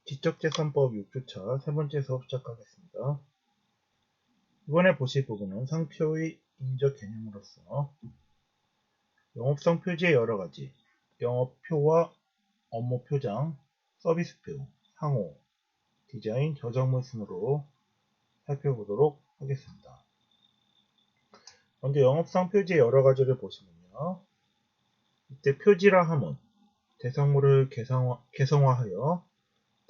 지적재산법 6주차 세 번째 수업 시작하겠습니다. 이번에 보실 부분은 상표의 인적 개념으로서 영업성 표지의 여러가지, 영업표와 업무표장, 서비스표, 상호, 디자인, 저작물 순으로 살펴보도록 하겠습니다. 먼저 영업상 표지의 여러가지를 보시면요. 이때 표지라 함은 대상물을 개성화하여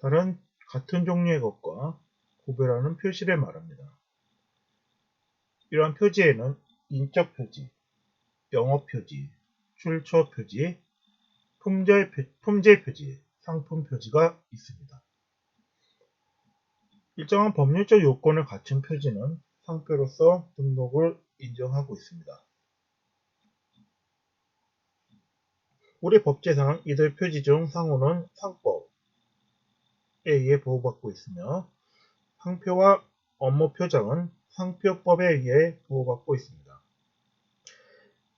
다른 같은 종류의 것과 구별하는 표시를 말합니다. 이러한 표지에는 인적 표지, 영업 표지, 출처 표지, 품질 표지, 상품 표지가 있습니다. 일정한 법률적 요건을 갖춘 표지는 상표로서 등록을 인정하고 있습니다. 우리 법제상 이들 표지 중 상호는 상법에 의해 보호받고 있으며 상표와 업무표장은 상표법에 의해 보호받고 있습니다.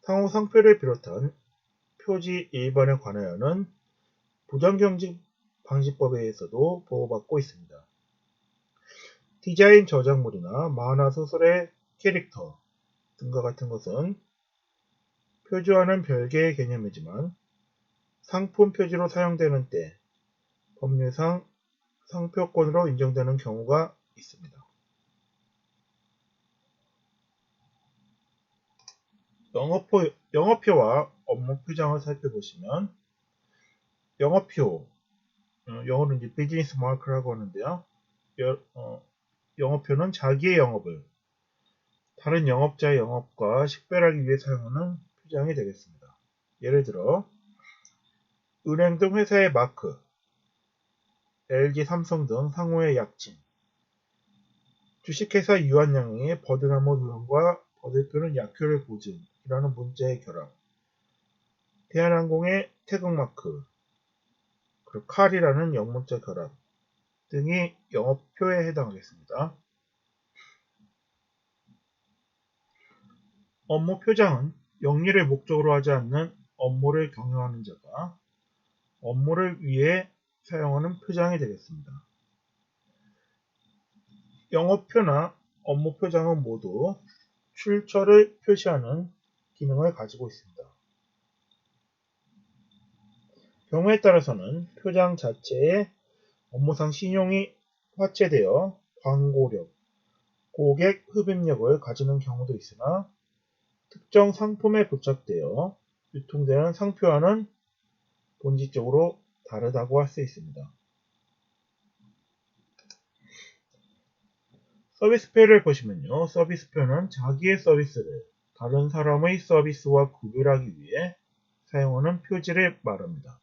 상호 상표를 비롯한 표지 일반에 관하여는 부정경직 방지법에 의해서도 보호받고 있습니다. 디자인 저작물이나 만화 소설의 캐릭터 등과 같은 것은 표지와는 별개의 개념이지만 상품 표지로 사용되는 때 법률상 상표권으로 인정되는 경우가 있습니다. 영업표와 업무표장을 살펴보시면 영업표, 영어로 이제 비즈니스 마크라고 하는데요. 영업표는 자기의 영업을 다른 영업자의 영업과 식별하기 위해 사용하는 표장이 되겠습니다. 예를 들어 은행 등 회사의 마크, LG, 삼성 등 상호의 약칭, 주식회사 유한양의 버드나무 도형과 버들표는 약효를 보증이라는 문자의 결합, 대한항공의 태극마크, 그리고 칼이라는 영문자 결합 등이 영업표에 해당하겠습니다. 업무표장은 영리를 목적으로 하지 않는 업무를 경영하는 자가 업무를 위해 사용하는 표장이 되겠습니다. 영업표나 업무표장은 모두 출처를 표시하는 기능을 가지고 있습니다. 경우에 따라서는 표장 자체에 업무상 신용이 화체되어 광고력, 고객 흡입력을 가지는 경우도 있으나 특정 상품에 부착되어 유통되는 상표와는 본질적으로 다르다고 할 수 있습니다. 서비스표를 보시면요. 서비스표는 자기의 서비스를 다른 사람의 서비스와 구별하기 위해 사용하는 표지를 말합니다.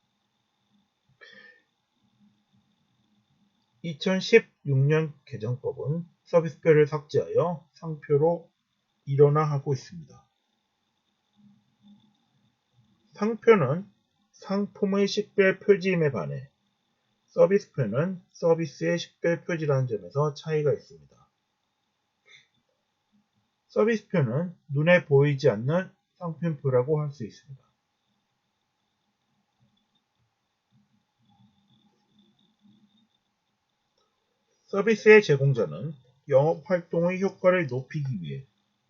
2016년 개정법은 서비스표를 삭제하여 상표로 일원화하고 있습니다. 상표는 상품의 식별 표지임에 반해 서비스표는 서비스의 식별 표지라는 점에서 차이가 있습니다. 서비스표는 눈에 보이지 않는 상품표라고 할 수 있습니다. 서비스의 제공자는 영업활동의 효과를 높이기 위해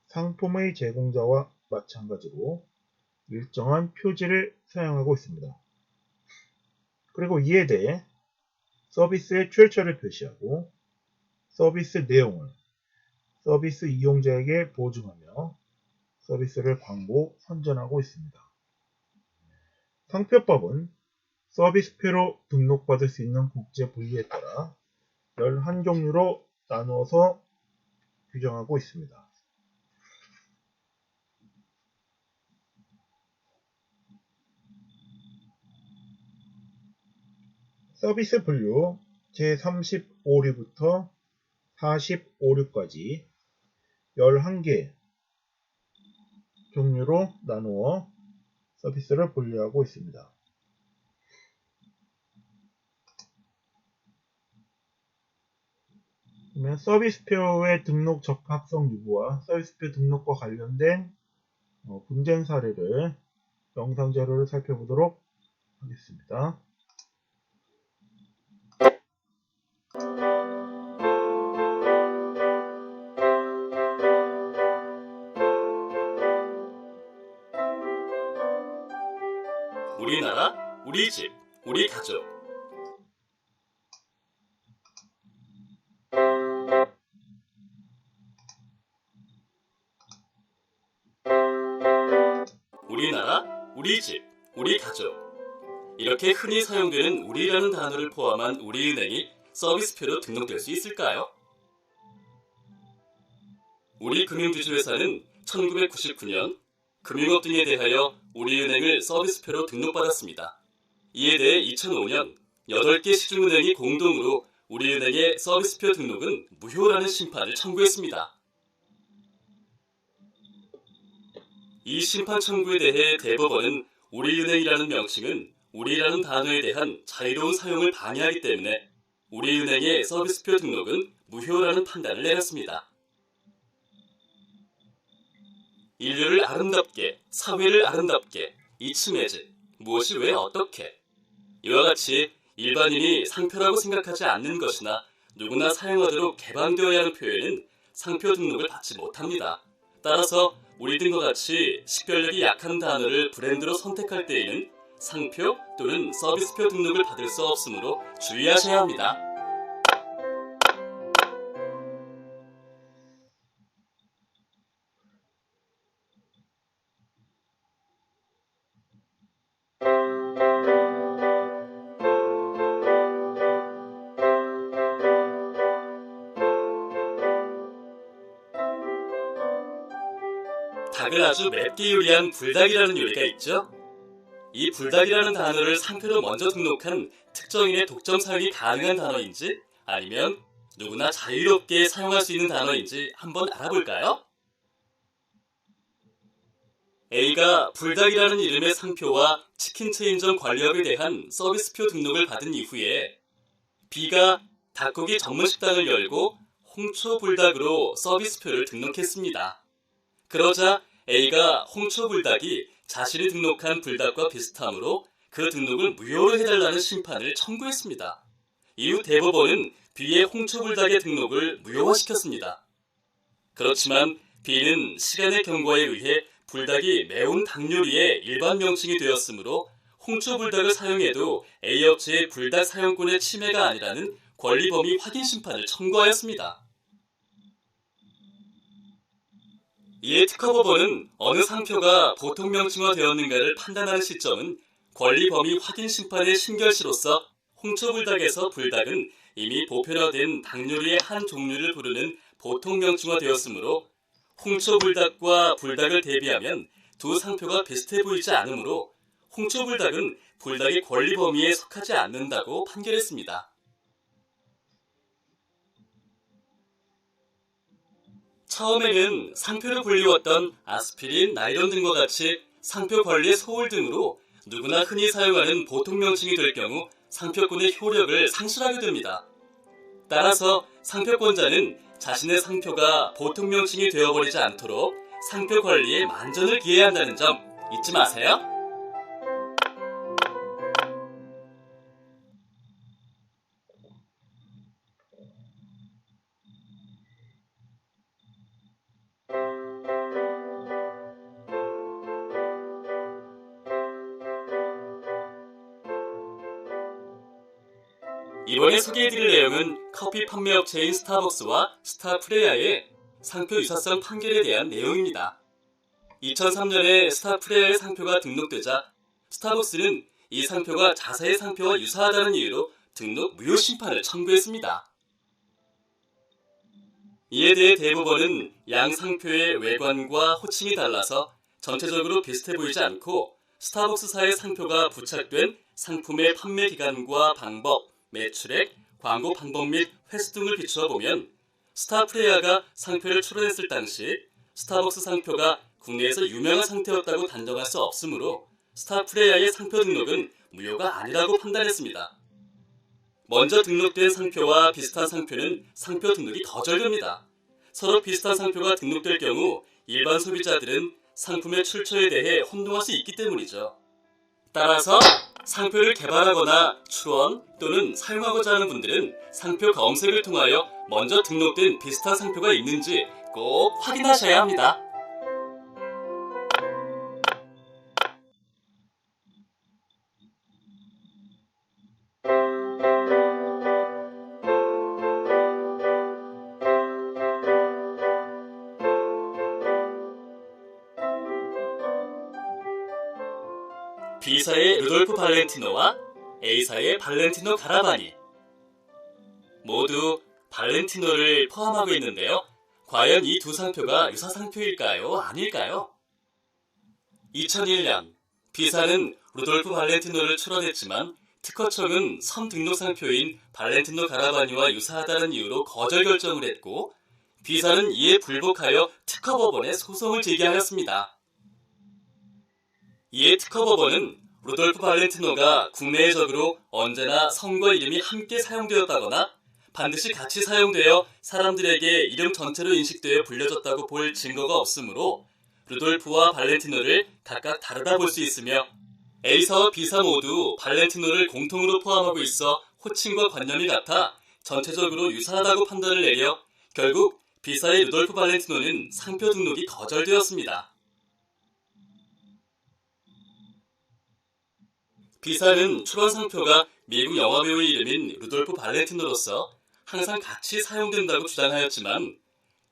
상품의 제공자와 마찬가지로 일정한 표지를 사용하고 있습니다. 그리고 이에 대해 서비스의 출처를 표시하고 서비스 내용을 서비스 이용자에게 보증하며 서비스를 광고, 선전하고 있습니다. 상표법은 서비스표로 등록받을 수 있는 국제 분류에 따라 11종류로 나누어서 규정하고 있습니다. 서비스 분류 제35류부터 45류까지 11개 종류로 나누어 서비스를 분류하고 있습니다. 그러면 서비스표의 등록 적합성 유무와 서비스표 등록과 관련된 분쟁 사례를 영상 자료를 살펴보도록 하겠습니다. 우리 집, 우리 가족. 우리나라, 우리 집, 우리 가족. 이렇게 흔히 사용되는 우리라는 단어를 포함한 우리은행이 서비스표로 등록될 수 있을까요? 우리금융주주회사는 1999년 금융업 등에 대하여 우리은행을 서비스표로 등록받았습니다. 이에 대해 2005년 8개 시중은행이 공동으로 우리은행의 서비스표 등록은 무효라는 심판을 청구했습니다. 이 심판 청구에 대해 대법원은 우리은행이라는 명칭은 우리라는 단어에 대한 자유로운 사용을 방해하기 때문에 우리은행의 서비스표 등록은 무효라는 판단을 내렸습니다. 인류를 아름답게, 사회를 아름답게, 이츠메즈, 무엇이 왜 어떻게. 이와 같이 일반인이 상표라고 생각하지 않는 것이나 누구나 사용하도록 개방되어야 하는 표현은 상표 등록을 받지 못합니다. 따라서 우리 등과 같이 식별력이 약한 단어를 브랜드로 선택할 때에는 상표 또는 서비스표 등록을 받을 수 없으므로 주의하셔야 합니다. 닭을 아주 맵게 요리한 불닭이라는 요리가 있죠? 이 불닭이라는 단어를 상표로 먼저 등록한 특정인의 독점 사용이 가능한 단어인지 아니면 누구나 자유롭게 사용할 수 있는 단어인지 한번 알아볼까요? A가 불닭이라는 이름의 상표와 치킨 체인점 관리업에 대한 서비스표 등록을 받은 이후에 B가 닭고기 전문 식당을 열고 홍초불닭으로 서비스표를 등록했습니다. 그러자 A가 홍초불닭이 자신이 등록한 불닭과 비슷하므로 그 등록을 무효로 해달라는 심판을 청구했습니다. 이후 대법원은 B의 홍초불닭의 등록을 무효화시켰습니다. 그렇지만 B는 시간의 경과에 의해 불닭이 매운 닭 요리의 일반 명칭이 되었으므로 홍초불닭을 사용해도 A 업체의 불닭 사용권의 침해가 아니라는 권리범위 확인 심판을 청구하였습니다. 이에 특허법원은 어느 상표가 보통 명칭화 되었는가를 판단하는 시점은 권리범위 확인 심판의 신결시로서 홍초불닭에서 불닭은 이미 보편화된 닭 요리의 한 종류를 부르는 보통 명칭화 되었으므로 홍초불닭과 불닭을 대비하면 두 상표가 비슷해 보이지 않으므로 홍초불닭은 불닭의 권리 범위에 속하지 않는다고 판결했습니다. 처음에는 상표를 불리웠던 아스피린, 나이론 등과 같이 상표 관리의 소홀 등으로 누구나 흔히 사용하는 보통 명칭이 될 경우 상표권의 효력을 상실하게 됩니다. 따라서 상표권자는 자신의 상표가 보통 명칭이 되어버리지 않도록 상표 관리에 만전을 기해야 한다는 점 잊지 마세요. 이번에 소개해드릴 내용은 커피 판매업체인 스타벅스와 스타프레야의 상표 유사성 판결에 대한 내용입니다. 2003년에 스타프레야의 상표가 등록되자 스타벅스는 이 상표가 자사의 상표와 유사하다는 이유로 등록 무효 심판을 청구했습니다. 이에 대해 대법원은 양 상표의 외관과 호칭이 달라서 전체적으로 비슷해 보이지 않고 스타벅스사의 상표가 부착된 상품의 판매 기간과 방법, 매출액, 광고 방법 및 횟수 등을 비추어 보면 스타프레야가 상표를 출원했을 당시 스타벅스 상표가 국내에서 유명한 상태였다고 단정할 수 없으므로 스타프레야의 상표 등록은 무효가 아니라고 판단했습니다. 먼저 등록된 상표와 비슷한 상표는 상표 등록이 거절됩니다. 서로 비슷한 상표가 등록될 경우 일반 소비자들은 상품의 출처에 대해 혼동할 수 있기 때문이죠. 따라서 상표를 개발하거나 출원 또는 사용하고자 하는 분들은 상표 검색을 통하여 먼저 등록된 비슷한 상표가 있는지 꼭 확인하셔야 합니다. B사의 루돌프 발렌티노와 A사의 발렌티노 가라바니. 모두 발렌티노를 포함하고 있는데요. 과연 이 두 상표가 유사 상표일까요? 아닐까요? 2001년 B사는 루돌프 발렌티노를 출원했지만 특허청은 선등록 상표인 발렌티노 가라바니와 유사하다는 이유로 거절 결정을 했고 B사는 이에 불복하여 특허법원에 소송을 제기하였습니다. 이에 특허법원은 루돌프 발렌티노가 국내의 적으로 언제나 성과 이름이 함께 사용되었다거나 반드시 같이 사용되어 사람들에게 이름 전체로 인식되어 불려졌다고 볼 증거가 없으므로 루돌프와 발렌티노를 각각 다르다 볼 수 있으며 A사와 B사 모두 발렌티노를 공통으로 포함하고 있어 호칭과 관념이 같아 전체적으로 유사하다고 판단을 내려 결국 B사의 루돌프 발렌티노는 상표 등록이 거절되었습니다. B사는 출원 상표가 미국 영화배우의 이름인 루돌프 발렌티노로서 항상 같이 사용된다고 주장하였지만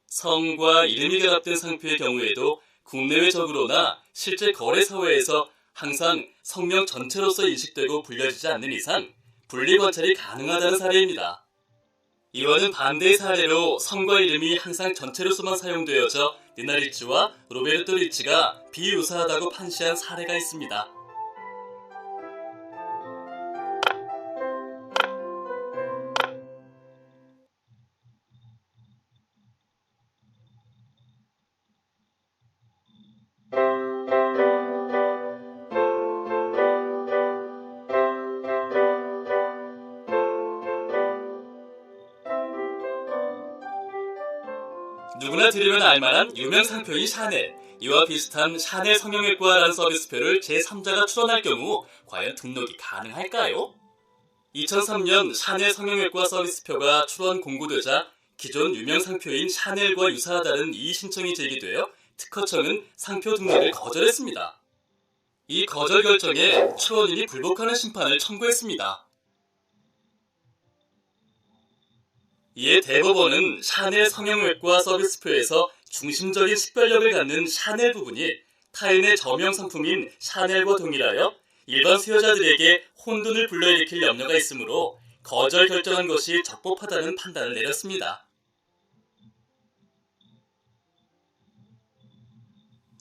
성과 이름이 결합된 상표의 경우에도 국내외 적으로나 실제 거래 사회에서 항상 성명 전체로서 인식되고 불려지지 않는 이상 분리 관찰이 가능하다는 사례입니다. 이와는 반대의 사례로 성과 이름이 항상 전체로서만 사용되어져 니나 리치와 로베르토 리치가 비유사하다고 판시한 사례가 있습니다. 누구나 들으면 알만한 유명 상표인 샤넬. 이와 비슷한 샤넬 성형외과라는 서비스표를 제3자가 출원할 경우 과연 등록이 가능할까요? 2003년 샤넬 성형외과 서비스표가 출원 공고되자 기존 유명 상표인 샤넬과 유사하다는 이의 신청이 제기되어 특허청은 상표 등록을 거절했습니다. 이 거절 결정에 출원인이 불복하는 심판을 청구했습니다. 이에 대법원은 샤넬 성형외과 서비스표에서 중심적인 식별력을 갖는 샤넬 부분이 타인의 저명 상품인 샤넬과 동일하여 일반 수요자들에게 혼돈을 불러일으킬 염려가 있으므로 거절 결정한 것이 적법하다는 판단을 내렸습니다.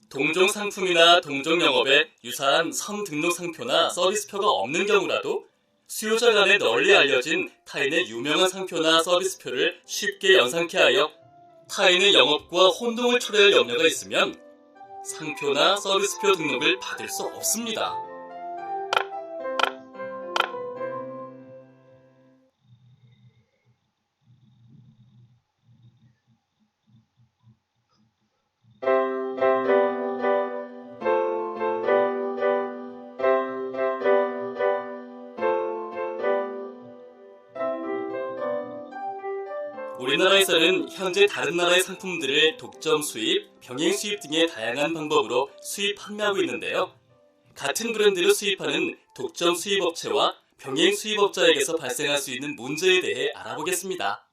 동종 상품이나 동종 영업에 유사한 선등록 상표나 서비스표가 없는 경우라도 수요자 간에 널리 알려진 타인의 유명한 상표나 서비스표를 쉽게 연상케 하여 타인의 영업과 혼동을 초래할 염려가 있으면 상표나 서비스표 등록을 받을 수 없습니다. 우리나라에서는 현재 다른 나라의 상품들을 독점 수입, 병행 수입 등의 다양한 방법으로 수입 판매하고 있는데요. 같은 브랜드를 수입하는 독점 수입업체와 병행 수입업자에게서 발생할 수 있는 문제에 대해 알아보겠습니다.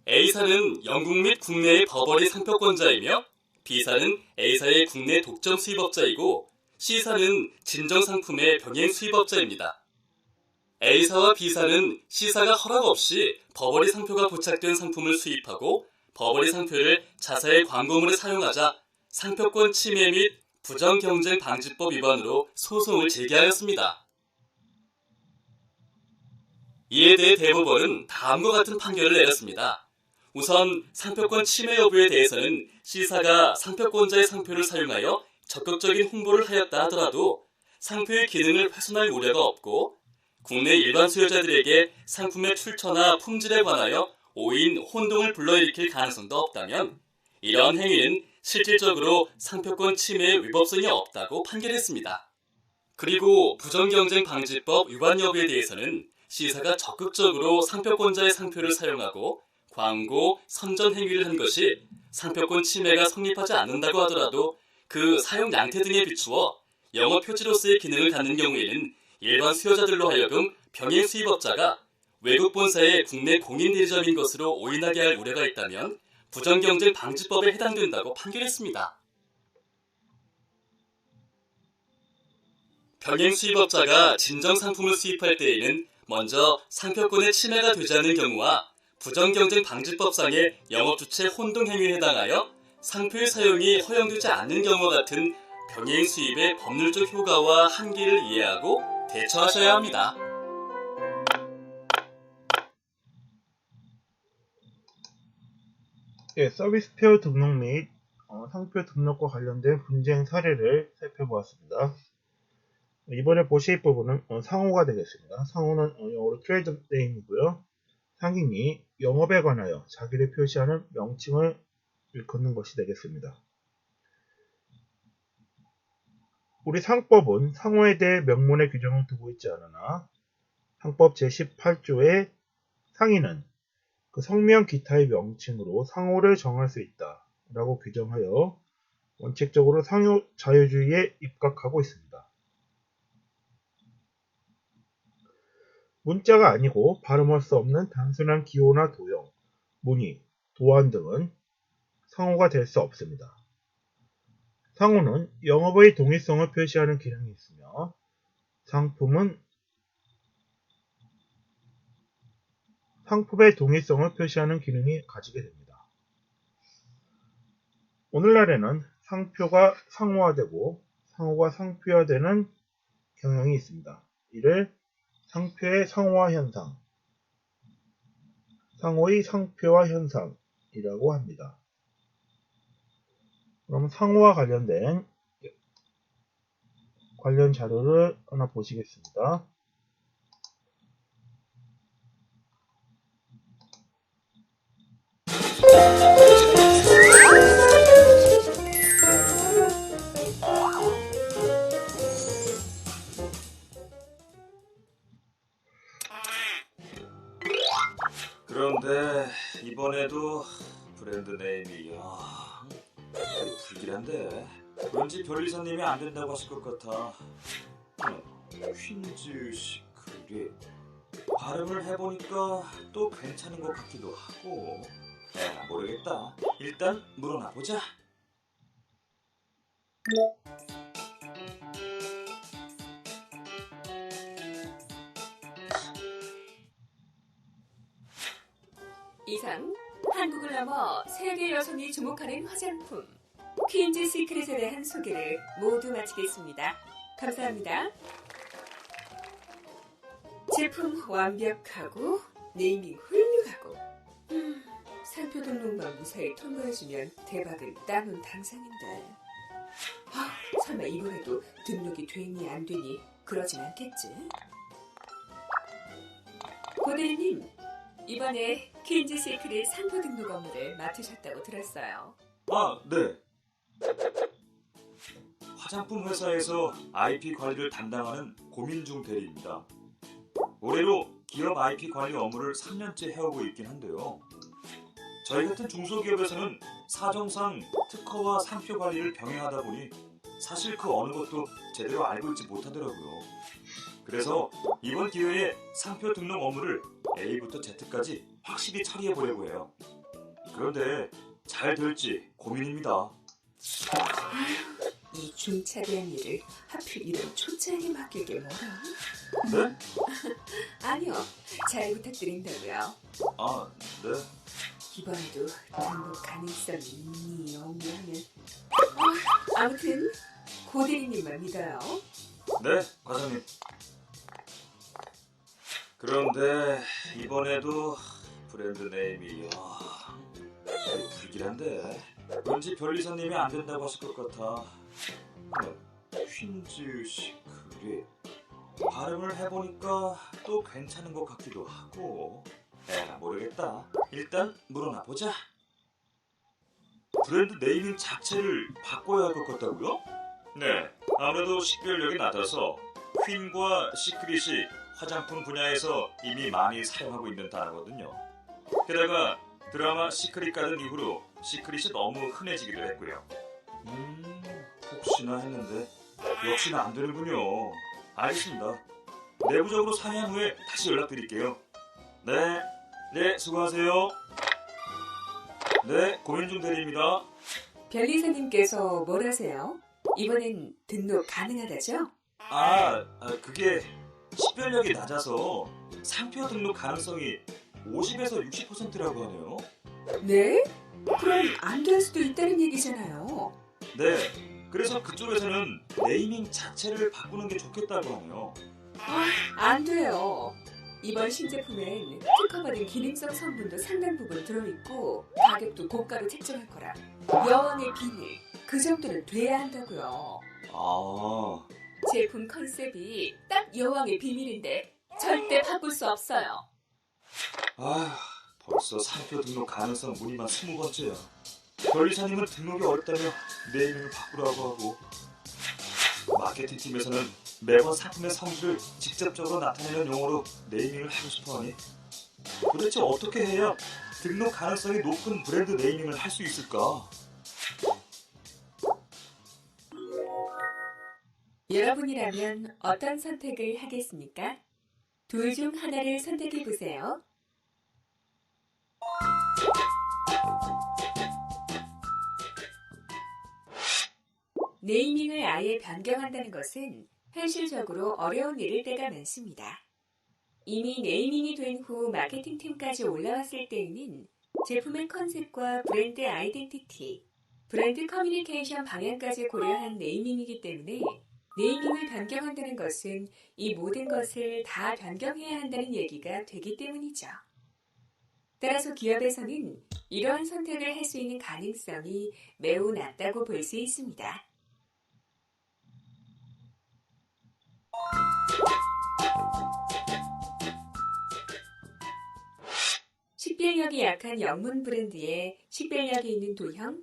A사는 영국 및 국내의 버버리 상표권자이며 B사는 A사의 국내 독점 수입업자이고 C사는 진정상품의 병행 수입업자입니다. A사와 B사는 C사가 허락 없이 버버리 상표가 부착된 상품을 수입하고 버버리 상표를 자사의 광고물에 사용하자 상표권 침해 및 부정경쟁 방지법 위반으로 소송을 제기하였습니다. 이에 대해 대법원은 다음과 같은 판결을 내렸습니다. 우선 상표권 침해 여부에 대해서는 C사가 상표권자의 상표를 사용하여 적극적인 홍보를 하였다 하더라도 상표의 기능을 훼손할 우려가 없고 국내 일반 수요자들에게 상품의 출처나 품질에 관하여 오인 혼동을 불러일으킬 가능성도 없다면 이러한 행위는 실질적으로 상표권 침해의 위법성이 없다고 판결했습니다. 그리고 부정경쟁 방지법 위반 여부에 대해서는 C사가 적극적으로 상표권자의 상표를 사용하고 광고, 선전 행위를 한 것이 상표권 침해가 성립하지 않는다고 하더라도 그 사용 양태 등에 비추어 영업 표지로서의 기능을 갖는 경우에는 일반 수요자들로 하여금 병행 수입업자가 외국 본사의 국내 공인 대리점인 것으로 오인하게 할 우려가 있다면 부정경쟁 방지법에 해당된다고 판결했습니다. 병행 수입업자가 진정 상품을 수입할 때에는 먼저 상표권의 침해가 되지 않는 경우와 부정경쟁 방지법상의 영업주체 혼동행위에 해당하여 상표의 사용이 허용되지 않는 경우와 같은 병행 수입의 법률적 효과와 한계를 이해하고 대처하셔야 합니다. 예, 서비스페어 등록 및 상표 등록과 관련된 분쟁 사례를 살펴보았습니다. 이번에 보실 부분은 상호가 되겠습니다. 상호는 영어로 트레이드 네임이고요. 상인이 영업에 관하여 자기를 표시하는 명칭을 일컫는 것이 되겠습니다. 우리 상법은 상호에 대해 명문의 규정을 두고 있지 않으나 상법 제18조의 상인은 그 성명 기타의 명칭으로 상호를 정할 수 있다 라고 규정하여 원칙적으로 상호 자유주의에 입각하고 있습니다. 문자가 아니고 발음할 수 없는 단순한 기호나 도형, 무늬, 도안 등은 상호가 될 수 없습니다. 상호는 영업의 동의성을 표시하는 기능이 있으며 상품의 동의성을 표시하는 기능이 가지게 됩니다. 오늘날에는 상표가 상호화되고 상호가 상표화되는 경향이 있습니다. 이를 상표의 상호화 현상, 상호의 상표화 현상이라고 합니다. 그럼 상호와 관련된 관련 자료를 하나 보시겠습니다. 그런데 이번에도 브랜드 네임이 불길한데 왠지 변리사님이 안 된다고 하실 것 같아. 퀸즈 시크릿 발음을 해보니까 또 괜찮은 것 같기도 하고 모르겠다. 일단 물어나 보자. 이상 한국을 넘어 세계 여성이 주목하는 화장품 퀸즈 시크릿에 대한 소개를 모두 마치겠습니다. 감사합니다. 제품 완벽하고 네이밍 훌륭하고 상표 등록만 무사히 통과해주면 대박을 따는 당상인데 설마 이번에도 등록이 되니 안 되니 그러진 않겠지? 고대리님, 이번에 퀸즈 시크릿 상표 등록 업무를 맡으셨다고 들었어요. 네. 화장품 회사에서 IP 관리를 담당하는 고민중 대리입니다. 올해로 기업 IP 관리 업무를 3년째 해오고 있긴 한데요. 저희 같은 중소기업에서는 사정상 특허와 상표 관리를 병행하다 보니 사실 그 어느 것도 제대로 알고 있지 못하더라고요. 그래서 이번 기회에 상표 등록 업무를 A부터 Z까지 확실히 처리해보려고 해요. 그런데 잘 될지 고민입니다. 이 중차대한 일을 하필 이런 초짜에게 맡기게 뭐라? 네? 아니요, 잘 부탁드린다고요. 네. 이번에도 등록 가능성이 있니 없니 하면 아무튼 고대리님만 믿어요. 네, 과장님. 그런데 이번에도 브랜드 네임이 불길한데 왠지 변리사님이 안 된다고 하실 것 같아. 퀸즈 시크릿 발음을 해보니까 또 괜찮은 것 같기도 하고 모르겠다. 일단 물어나 보자. 브랜드 네이밍 자체를 바꿔야 할 것 같다고요? 네, 아무래도 식별력이 낮아서 퀸과 시크릿이 화장품 분야에서 이미 많이 사용하고 있는 단어거든요. 게다가 드라마 시크릿 가든 이후로 시크릿이 너무 흔해지기도 했고요. 혹시나 했는데 역시나 안 되는군요. 알겠습니다. 내부적으로 상의한 후에 다시 연락드릴게요. 네, 수고하세요. 네, 고민중 대리입니다. 변리사님께서 뭘 하세요? 이번엔 등록 가능하다죠? 그게 식별력이 낮아서 상표 등록 가능성이 50에서 60%라고 하네요. 네? 그럼 안 될 수도 있다는 얘기잖아요. 네, 그래서 그쪽에서는 네이밍 자체를 바꾸는 게 좋겠다고 하네요. 안 돼요. 이번 신제품엔 특허받은 기능성 성분도 상당 부분 들어있고 가격도 고가로 책정할 거라. 여왕의 비밀, 그 정도는 돼야 한다고요. 아, 제품 컨셉이 딱 여왕의 비밀인데 절대 바꿀 수 없어요. 벌써 상표 등록 가능성 문의만 20번째야. 변리사님은 등록이 어렵다며 네이밍을 바꾸라고 하고, 마케팅 팀에서는 매번 상품의 성질을 직접적으로 나타내는 용어로 네이밍을 하고 싶어하니, 도대체 어떻게 해야 등록 가능성이 높은 브랜드 네이밍을 할 수 있을까? 여러분이라면 어떤 선택을 하겠습니까? 둘 중 하나를 선택해 보세요. 네이밍을 아예 변경한다는 것은 현실적으로 어려운 일일 때가 많습니다. 이미 네이밍이 된 후 마케팅팀까지 올라왔을 때에는 제품의 컨셉과 브랜드 아이덴티티, 브랜드 커뮤니케이션 방향까지 고려한 네이밍이기 때문에 네이밍을 변경한다는 것은 이 모든 것을 다 변경해야 한다는 얘기가 되기 때문이죠. 따라서 기업에서는 이러한 선택을 할 수 있는 가능성이 매우 낮다고 볼 수 있습니다. 식별력이 약한 영문 브랜드에 식별력이 있는 도형,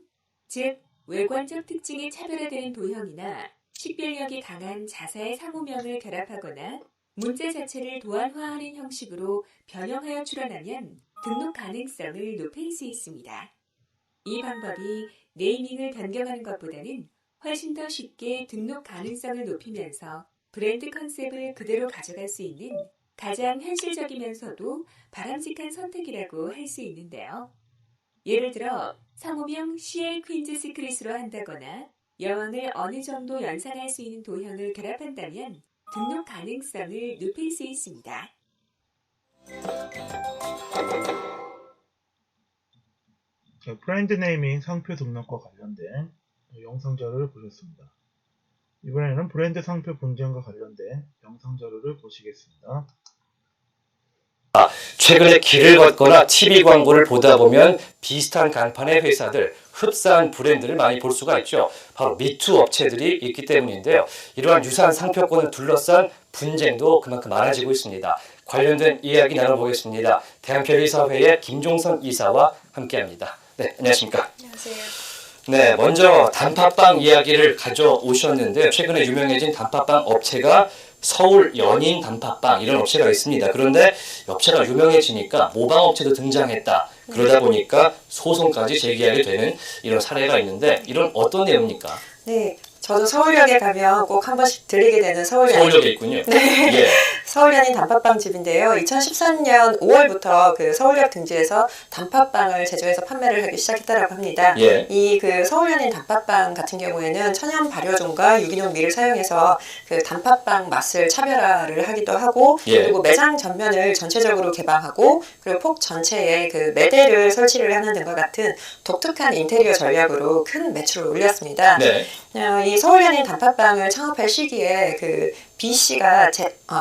즉 외관적 특징이 차별화되는 도형이나 식별력이 강한 자사의 상호명을 결합하거나 문자 자체를 도안화하는 형식으로 변형하여 출원하면 등록 가능성을 높일 수 있습니다. 이 방법이 네이밍을 변경하는 것보다는 훨씬 더 쉽게 등록 가능성을 높이면서 브랜드 컨셉을 그대로 가져갈 수 있는 가장 현실적이면서도 바람직한 선택이라고 할 수 있는데요. 예를 들어 상호명 CL 퀸즈 시크릿으로 한다거나 여왕을 어느 정도 연상할 수 있는 도형을 결합한다면 등록 가능성을 높일 수 있습니다. 자, 브랜드 네이밍 상표 등록과 관련된 영상 자료를 보셨습니다. 이번에는 브랜드 상표 분쟁과 관련된 영상 자료를 보시겠습니다. 최근에 길을 걷거나 TV 광고를 보다 보면 비슷한 간판의 회사들, 흡사한 브랜드를 많이 볼 수가 있죠. 바로 미투 업체들이 있기 때문인데요. 이러한 유사한 상표권을 둘러싼 분쟁도 그만큼 많아지고 있습니다. 관련된 이야기 나눠보겠습니다. 대한편리사회의 김종선 이사와 함께합니다. 네, 안녕하십니까? 안녕하세요. 네, 먼저 단팥빵 이야기를 가져오셨는데 최근에 유명해진 단팥빵 업체가 서울 연인 단팥빵 이런 업체가 있습니다. 그런데 업체가 유명해지니까 모방업체도 등장했다. 그러다 보니까 소송까지 제기하게 되는 이런 사례가 있는데 이런 어떤 내용입니까? 네, 저도 서울역에 가면 꼭 한 번씩 들리게 되는 서울역에 있군요. 네. 예. 서울연인 단팥빵 집인데요. 2013년 5월부터 그 서울역 등지에서 단팥빵을 제조해서 판매를 하기 시작했다라고 합니다. 예. 이 그 서울연인 단팥빵 같은 경우에는 천연 발효종과 유기농 밀을 사용해서 그 단팥빵 맛을 차별화를 하기도 하고 예. 그리고 매장 전면을 전체적으로 개방하고 그리고 폭 전체에 그 매대를 설치를 하는 등과 같은 독특한 인테리어 전략으로 큰 매출을 올렸습니다. 네. 이 서울연인 단팥빵을 창업할 시기에 그 B씨가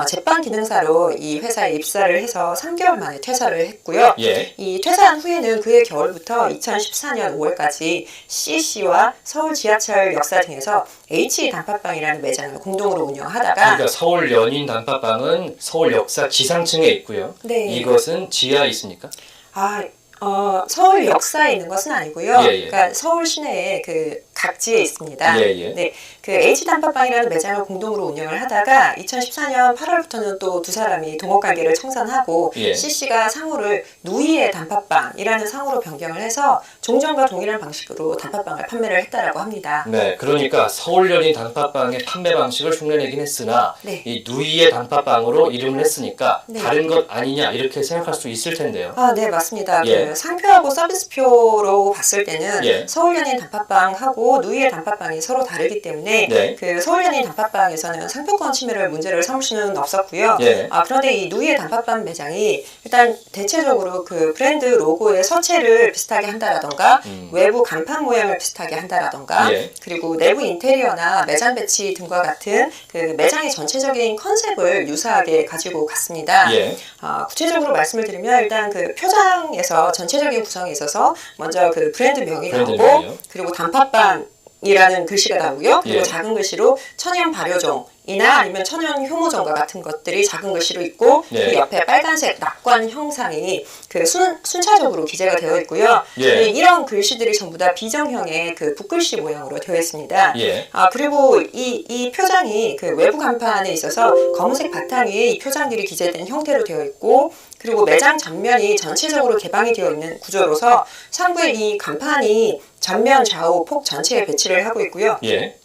제빵 기능사로 이 회사에 입사를 해서 3개월 만에 퇴사를 했고요. 예. 이 퇴사한 후에는 그해 겨울부터 2014년 5월까지 C씨와 서울 지하철 역사 등에서 H 단팥빵이라는 매장을 공동으로 운영하다가 그러니까 서울 연인 단팥빵은 서울 역사 지상층에 있고요. 네. 이것은 지하에 있습니까? 서울 역사에 있는 것은 아니고요. 예, 예. 그러니까 서울 시내에 그 각지에 있습니다. 예, 예. 네, 그 H 단팥빵이라는 매장을 공동으로 운영을 하다가 2014년 8월부터는 또 두 사람이 동업관계를 청산하고 예. C씨가 상호를 누이의 단팥빵이라는 상호로 변경을 해서 종전과 동일한 방식으로 단팥빵을 판매를 했다라고 합니다. 네, 그러니까 서울 연인 단팥빵의 판매 방식을 흉내내긴 했으나 네. 이 누이의 단팥빵으로 이름을 했으니까 네. 다른 것 아니냐 이렇게 생각할 수 있을 텐데요. 네, 맞습니다. 예. 그 상표하고 서비스표로 봤을 때는 예. 서울연인 단팥빵하고 단팥빵하고 누이의 단팥빵이 서로 다르기 때문에 네. 그 서울연인 단팥빵에서는 상표권 침해를 문제를 삼을 수는 없었고요. 예. 그런데 이 누이의 단팥빵 매장이 일단 대체적으로 그 브랜드 로고의 서체를 비슷하게 한다라던가 외부 간판 모양을 비슷하게 한다라던가 예. 그리고 내부 인테리어나 매장 배치 등과 같은 그 매장의 전체적인 컨셉을 유사하게 가지고 갔습니다. 예. 구체적으로 말씀을 드리면 일단 그 표장에서 전체적인 구성에 있어서 먼저 그 브랜드 명이 브랜드 나오고 명이요? 그리고 단팥빵이라는 글씨가 나오고요. 그리고 예. 작은 글씨로 천연 발효종이나 아니면 천연 효모종과 같은 것들이 작은 글씨로 있고 예. 그 옆에 빨간색 낙관 형상이 그 순차적으로 기재가 되어 있고요. 예. 이런 글씨들이 전부 다 비정형의 그 붓글씨 모양으로 되어 있습니다. 예. 그리고 이 표장이 그 외부 간판에 있어서 검은색 바탕 위에 이 표장들이 기재된 형태로 되어 있고 그리고 매장 전면이 전체적으로 개방이 되어 있는 구조로서 상부에 이 간판이 전면 좌우 폭 전체에 배치를 하고 있고요. 예.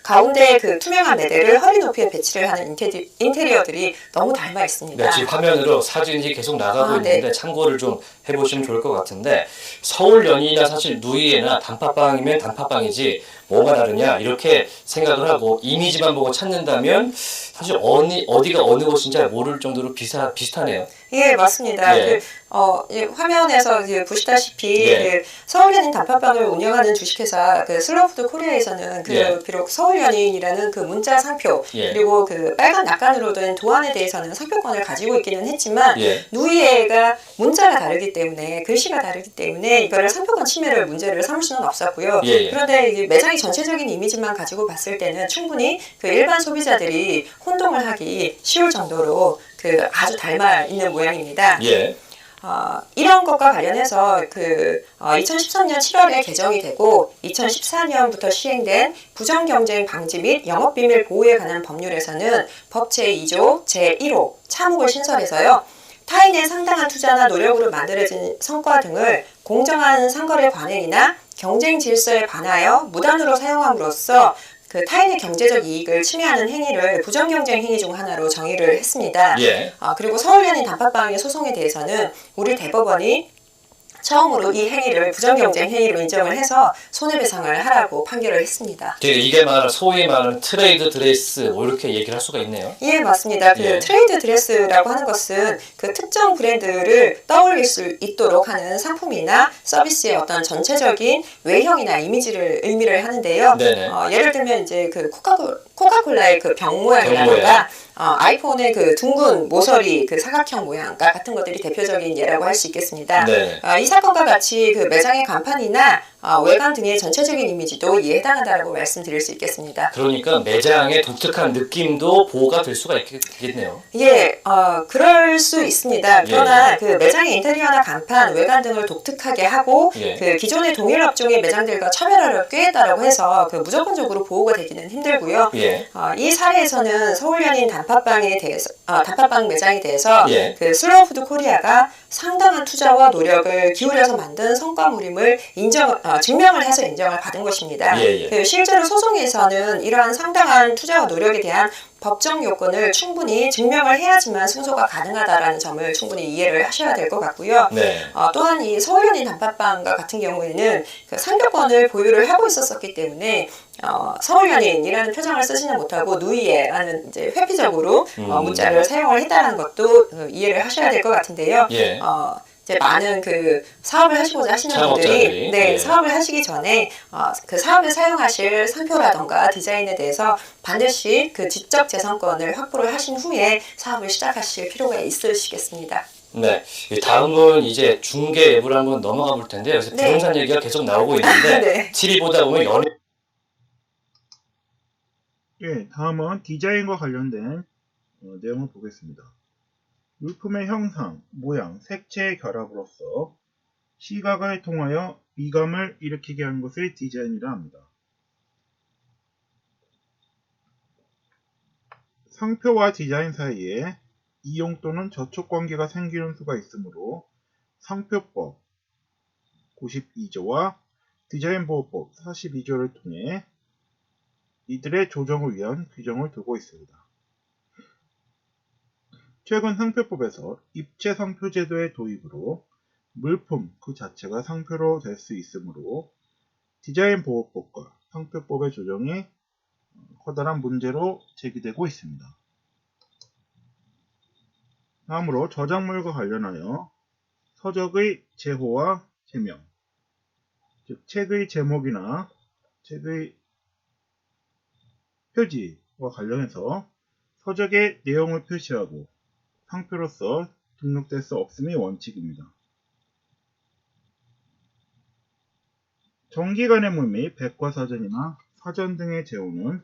가운데 그 투명한 매대를 허리 높이에 배치를 하는 인테리어들이 너무 닮아 있습니다. 네, 지금 화면으로 사진이 계속 나가고 네. 있는데 참고를 좀 해보시면 좋을 것 같은데 서울연인이나 사실 누이에나 단팥빵이면 단팥빵이지 뭐가 다르냐 이렇게 생각을 하고 이미지만 보고 찾는다면 사실 어디가 어느 곳인지 잘 모를 정도로 비슷하네요. 예, 맞습니다. 예. 화면에서 이제 보시다시피 예. 그 서울연인 단팥빵을 운영하는 주식회사 그 슬로푸드 코리아에서는 그 예. 비록 서울연인이라는 그 문자 상표 예. 그리고 그 빨간 낙관으로 된 도안에 대해서는 상표권을 가지고 있기는 했지만 예. 누이에가 문자가 다르기 때문에 글씨가 다르기 때문에 이거를 상표권 침해를 문제를 삼을 수는 없었고요. 예. 그런데 이게 매장의 전체적인 이미지만 가지고 봤을 때는 충분히 그 일반 소비자들이 혼동을 하기 쉬울 정도로 그 아주 닮아 있는 모양입니다. 예. 이런 것과 관련해서 2013년 7월에 개정이 되고 2014년부터 시행된 부정경쟁 방지 및 영업비밀 보호에 관한 법률에서는 법 제2조 제1호 차목을 신설해서요. 타인의 상당한 투자나 노력으로 만들어진 성과 등을 공정한 상거래 관행이나 경쟁 질서에 반하여 무단으로 사용함으로써 그 타인의 경제적 이익을 침해하는 행위를 부정경쟁 행위 중 하나로 정의를 했습니다. 예. 그리고 서울연인 단팥빵의 소송에 대해서는 우리 대법원이 처음으로 이 행위를 부정경쟁 행위로 인정을 해서 손해배상을 하라고 판결을 했습니다. 이게 소위 말하는 트레이드 드레스 뭐 이렇게 얘기를 할 수가 있네요. 예, 맞습니다. 그 예. 트레이드 드레스라고 하는 것은 그 특정 브랜드를 떠올릴 수 있도록 하는 상품이나 서비스의 어떤 전체적인 외형이나 이미지를 의미를 하는데요. 네네. 예를 들면 이제 그 코카콜라의 그 병 병 모양이라든가 모양. 아이폰의 그 둥근 모서리 그 사각형 모양과 같은 것들이 대표적인 예라고 할 수 있겠습니다. 네. 이 사건과 같이 그 매장의 간판이나 외관 등의 전체적인 이미지도 이에 해당한다고 말씀드릴 수 있겠습니다. 그러니까 매장의 독특한 느낌도 보호가 될 수가 있겠네요. 예, 그럴 수 있습니다. 그러나 예. 그 매장의 인테리어나 간판, 외관 등을 독특하게 하고 예. 그 기존의 동일 업종의 매장들과 차별화를 꾀했다라고 해서 그 무조건적으로 보호가 되기는 힘들고요. 예. 이 사례에서는 서울연인 단팥빵에 대해서 단팥빵 매장에 대해서 예. 그 슬로우푸드 코리아가 상당한 투자와 노력을 기울여서 만든 성과물임을 증명을 해서 인정을 받은 것입니다. 예, 예. 그 실제로 소송에서는 이러한 상당한 투자와 노력에 대한 법정 요건을 충분히 증명을 해야지만 승소가 가능하다라는 점을 충분히 이해를 하셔야 될 것 같고요. 네. 또한 이 서울연인 단팥빵과 같은 경우에는 그 상표권을 보유를 하고 있었기 때문에 서울연인이라는 표정을 쓰지는 못하고 누이에라는 이제 회피적으로 문자를 사용을 했다는 것도 이해를 하셔야 될 것 같은데요. 예. 이제 많은 그 사업을 하시고자 하시는 분들이 예. 사업을 하시기 전에 그 사업에 사용하실 상표라던가 디자인에 대해서 반드시 그 지적 재산권을 확보를 하신 후에 사업을 시작하실 필요가 있으시겠습니다. 네. 다음은 이제 중개 예부를 한번 넘어가 볼 텐데 여기서 네. 부동산 얘기가 계속 나오고 있는데 네. TV 보다 보면 예, 다음은 디자인과 관련된 내용을 보겠습니다. 물품의 형상, 모양, 색채의 결합으로서 시각을 통하여 미감을 일으키게 하는 것을 디자인이라 합니다. 상표와 디자인 사이에 이용 또는 저촉 관계가 생기는 수가 있으므로 상표법 92조와 디자인보호법 42조를 통해 이들의 조정을 위한 규정을 두고 있습니다. 최근 상표법에서 입체상표 제도의 도입으로 물품 그 자체가 상표로 될 수 있으므로 디자인보호법과 상표법의 조정이 커다란 문제로 제기되고 있습니다. 다음으로 저작물과 관련하여 서적의 제호와 제명, 즉 책의 제목이나 책의 표지와 관련해서 서적의 내용을 표시하고 상표로서 등록될 수 없음이 원칙입니다. 정기간의물 및 백과사전이나 사전 등의 제호는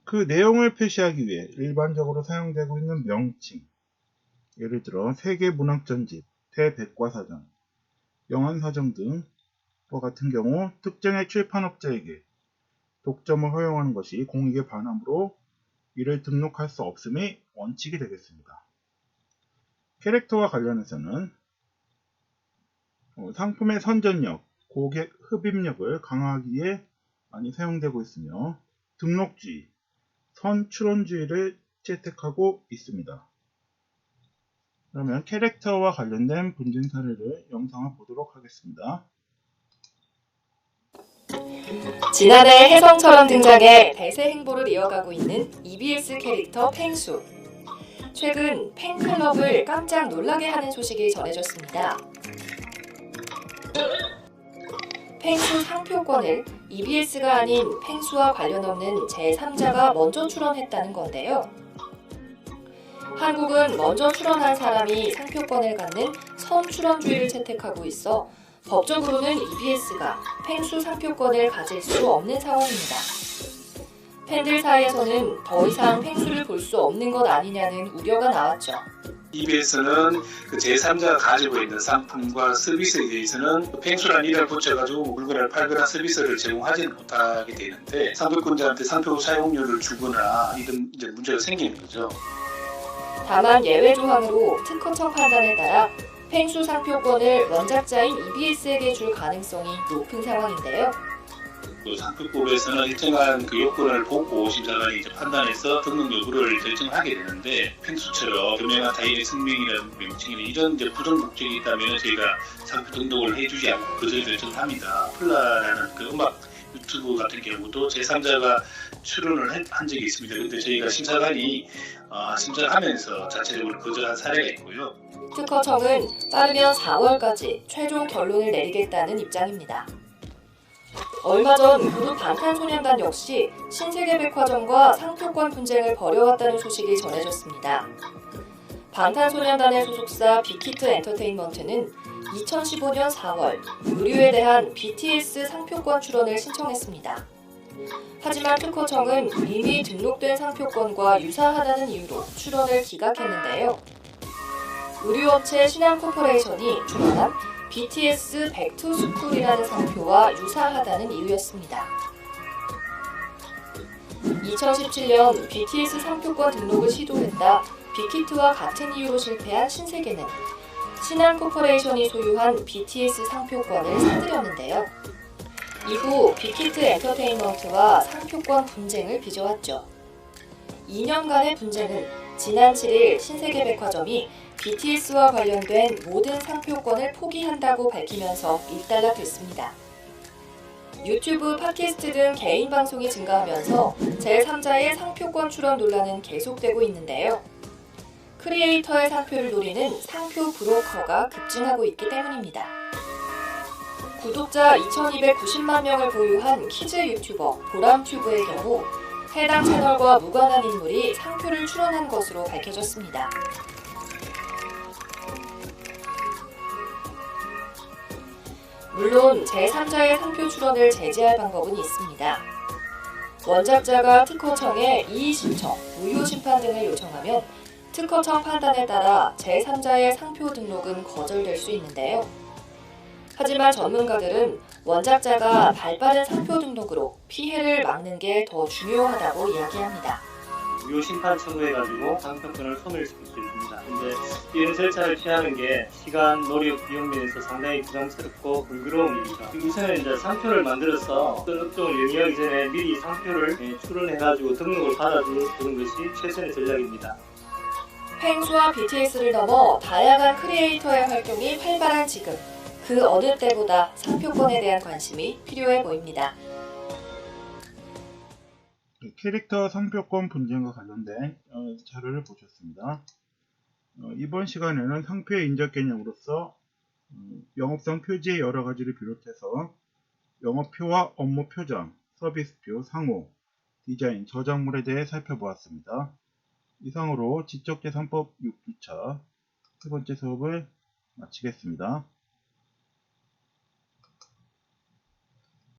그 내용을 표시하기 위해 일반적으로 사용되고 있는 명칭, 예를 들어 세계문학전집, 대백과사전, 영안사전 등과 같은 경우 특정의 출판업자에게 독점을 허용하는 것이 공익에 반하므로 이를 등록할 수 없음이 원칙이 되겠습니다. 캐릭터와 관련해서는 상품의 선전력, 고객 흡입력을 강화하기 위해 많이 사용되고 있으며 등록주의, 선출원주의를 채택하고 있습니다. 그러면 캐릭터와 관련된 분쟁 사례를 영상을 보도록 하겠습니다. 지난해 혜성처럼 등장해 대세 행보를 이어가고 있는 EBS 캐릭터 펭수. 최근 팬클럽을 깜짝 놀라게 하는 소식이 전해졌습니다. 펭수 상표권을 EBS가 아닌 펭수와 관련 없는 제3자가 먼저 출원했다는 건데요. 한국은 먼저 출원한 사람이 상표권을 갖는 선출원주의를 채택하고 있어 법적으로는 EBS가 펭수 상표권을 가질 수 없는 상황입니다. 팬들 사이에서는 더 이상 펭수를 볼 수 없는 것 아니냐는 우려가 나왔죠. EBS는 그 제3자가 가지고 있는 상품과 서비스에 대해서는 펭수라는 이름을 붙여가지고 물건을 팔거나 서비스를 제공하지는 못하게 되는데 상표권자한테 상표 사용료를 주거나 이런 이제 문제가 생기는 거죠. 다만 예외 조항으로 특허청 판단에 따라 펭수 상표권을 원작자인 EBS에게 줄 가능성이 높은 상황인데요. 상표법에서는 일정한 그 요건을 보고 심사관이 이제 판단해서 등록 여부를 결정하게 되는데 펭수처럼 금연한 타인의 생명이라는 명칭이나 이런 이제 부정 목적이 있다면 저희가 상표 등록을 해주지 않고 거절 결정합니다. 플라라는 그 음악 유튜브 같은 경우도 제3자가 출연을 한 적이 있습니다. 그런데 저희가 심사관이 심사하면서 자체적으로 거절한 사례가 있고요. 특허청은 빠르면 4월까지 최종 결론을 내리겠다는 입장입니다. 얼마 전 그룹 방탄소년단 역시 신세계백화점과 상표권 분쟁을 벌여왔다는 소식이 전해졌습니다. 방탄소년단의 소속사 빅히트 엔터테인먼트는 2015년 4월 의류에 대한 BTS 상표권 출원을 신청했습니다. 하지만 특허청은 이미 등록된 상표권과 유사하다는 이유로 출원을 기각했는데요. 의류업체 신한코퍼레이션이 출원한 BTS 백투스쿨이라는 상표와 유사하다는 이유였습니다. 2017년 BTS 상표권 등록을 시도했다 빅히트와 같은 이유로 실패한 신세계는 신한코퍼레이션이 소유한 BTS 상표권을 사들였는데요. 이후 빅히트 엔터테인먼트와 상표권 분쟁을 빚어왔죠. 2년간의 분쟁은 지난 7일 신세계백화점이 BTS와 관련된 모든 상표권을 포기한다고 밝히면서 일단락됐습니다. 유튜브, 팟캐스트 등 개인 방송이 증가하면서 제3자의 상표권 출원 논란은 계속되고 있는데요. 크리에이터의 상표를 노리는 상표 브로커가 급증하고 있기 때문입니다. 구독자 2290만 명을 보유한 키즈 유튜버 보람튜브의 경우 해당 채널과 무관한 인물이 상표를 출원한 것으로 밝혀졌습니다. 물론 제3자의 상표 출원을 제재할 방법은 있습니다. 원작자가 특허청에 이의 신청, 무효 심판 등을 요청하면 특허청 판단에 따라 제3자의 상표 등록은 거절될 수 있는데요. 하지만 전문가들은 원작자가 발빠른 상표 등록으로 피해를 막는 게 더 중요하다고 이야기합니다. 무효 심판 청구해가지고 상표권을 소멸시킬 수 있습니다. 근데 이런 절차를 취하는 게 시간, 노력, 비용 면에서 상당히 부담스럽고 번거로운 일이죠. 우선은 이제 상표를 만들어서 어떤 업종을 영위하기 전에 미리 상표를 출원해가지고 등록을 받아두는 것이 최선의 전략입니다. 펭수와 BTS를 넘어 다양한 크리에이터의 활동이 활발한 지금, 그 어느 때보다 상표권에 대한 관심이 필요해 보입니다. 캐릭터 상표권 분쟁과 관련된 자료를 보셨습니다. 이번 시간에는 상표의 인적 개념으로서 영업상 표지의 여러 가지를 비롯해서 영업표와 업무 표장, 서비스표, 상호, 디자인, 저작물에 대해 살펴보았습니다. 이상으로 지적재산법 6주차 세 번째 수업을 마치겠습니다.